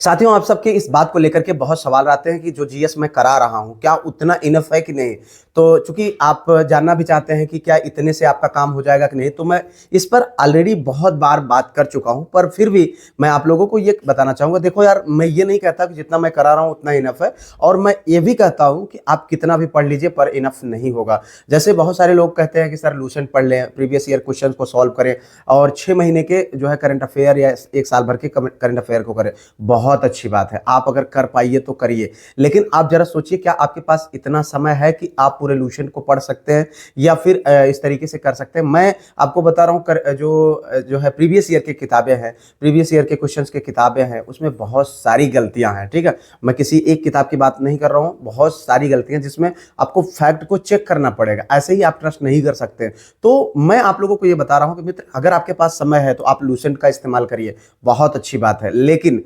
साथियों, आप सबके इस बात को लेकर के बहुत सवाल आते हैं कि जो जीएस मैं करा रहा हूँ, क्या उतना इनफ है कि नहीं? तो चूँकि आप जानना भी चाहते हैं कि क्या इतने से आपका काम हो जाएगा कि नहीं, तो मैं इस पर ऑलरेडी बहुत बार बात कर चुका हूँ, पर फिर भी मैं आप लोगों को ये बताना चाहूँगा। देखो यार, मैं ये नहीं कहता कि जितना मैं करा रहा हूँ उतना इनफ है, और मैं ये भी कहता हूँ कि आप कितना भी पढ़ लीजिए पर इनफ नहीं होगा। जैसे बहुत सारे लोग कहते हैं कि सर लूसेंट पढ़ लें, प्रीवियस ईयर क्वेश्चन को सॉल्व करें और 6 महीने के जो है करंट अफेयर या 1 साल भर के करंट अफेयर को करें। बहुत अच्छी बात है, आप अगर कर पाइए तो करिए, लेकिन आप जरा सोचिए क्या आपके पास इतना समय है कि आप पूरे लूसेंट को पढ़ सकते हैं या फिर इस तरीके से कर सकते हैं। मैं आपको बता रहा हूँ जो है प्रीवियस ईयर की किताबें हैं, प्रीवियस ईयर के क्वेश्चंस की किताबें हैं, उसमें बहुत सारी गलतियां हैं। ठीक है, मैं किसी एक किताब की बात नहीं कर रहा हूँ, बहुत सारी गलतियां जिसमें आपको फैक्ट को चेक करना पड़ेगा, ऐसे ही आप ट्रस्ट नहीं कर सकते। तो मैं आप लोगों को ये बता रहा हूँ कि मित्र, अगर आपके पास समय है तो आप लूसेंट का इस्तेमाल करिए, बहुत अच्छी बात है, लेकिन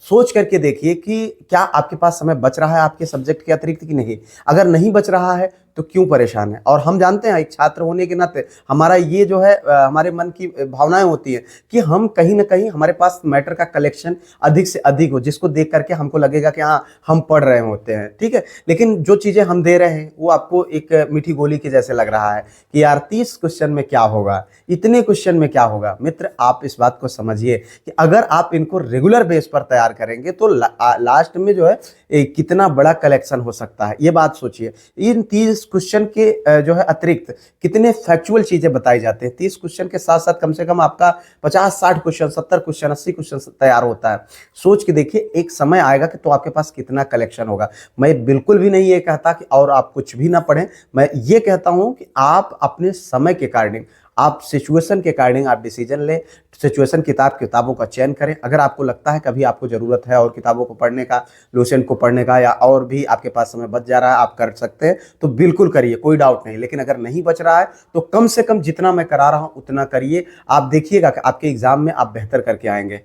सोच करके देखिए कि क्या आपके पास समय बच रहा है आपके सब्जेक्ट के अतिरिक्त कि नहीं। अगर नहीं बच रहा है तो क्यों परेशान है। और हम जानते हैं एक छात्र होने के नाते हमारा ये जो है हमारे मन की भावनाएं होती हैं कि हम कहीं ना कहीं हमारे पास मैटर का कलेक्शन अधिक से अधिक हो, जिसको देख करके हमको लगेगा कि हाँ हम पढ़ रहे होते हैं। ठीक है, लेकिन जो चीजें हम दे रहे हैं वो आपको एक मीठी गोली के जैसे लग रहा है कि यार 30 क्वेश्चन में क्या होगा, इतने क्वेश्चन में क्या होगा। मित्र, आप इस बात को समझिए कि अगर आप इनको रेगुलर बेस पर तैयार करेंगे तो लास्ट में जो है कितना बड़ा कलेक्शन हो सकता है, ये बात सोचिए। इन 30 क्वेश्चन के जो है अतिरिक्त कितने फैक्चुअल चीजें बताई जाती हैं। 30 क्वेश्चन के साथ साथ कम से कम आपका 50-60 क्वेश्चन, 70 क्वेश्चन, 80 क्वेश्चन तैयार होता है। सोच के देखिए, एक समय आएगा कि तो आपके पास कितना कलेक्शन होगा। मैं बिल्कुल भी नहीं ये कहता कि और आप कुछ भी ना पढ़ें, मैं ये कहता हूं कि आप अपने समय के अकॉर्डिंग, आप सिचुएशन के अकॉर्डिंग आप डिसीजन लें। सिचुएशन किताबों का चयन करें। अगर आपको लगता है कभी आपको जरूरत है और किताबों को पढ़ने का, लूसेंट को पढ़ने का, या और भी आपके पास समय बच जा रहा है, आप कर सकते हैं तो बिल्कुल करिए, कोई डाउट नहीं। लेकिन अगर नहीं बच रहा है तो कम से कम जितना मैं करा रहा हूं उतना करिए। आप देखिएगा कि आपके एग्जाम में आप बेहतर करके आएंगे।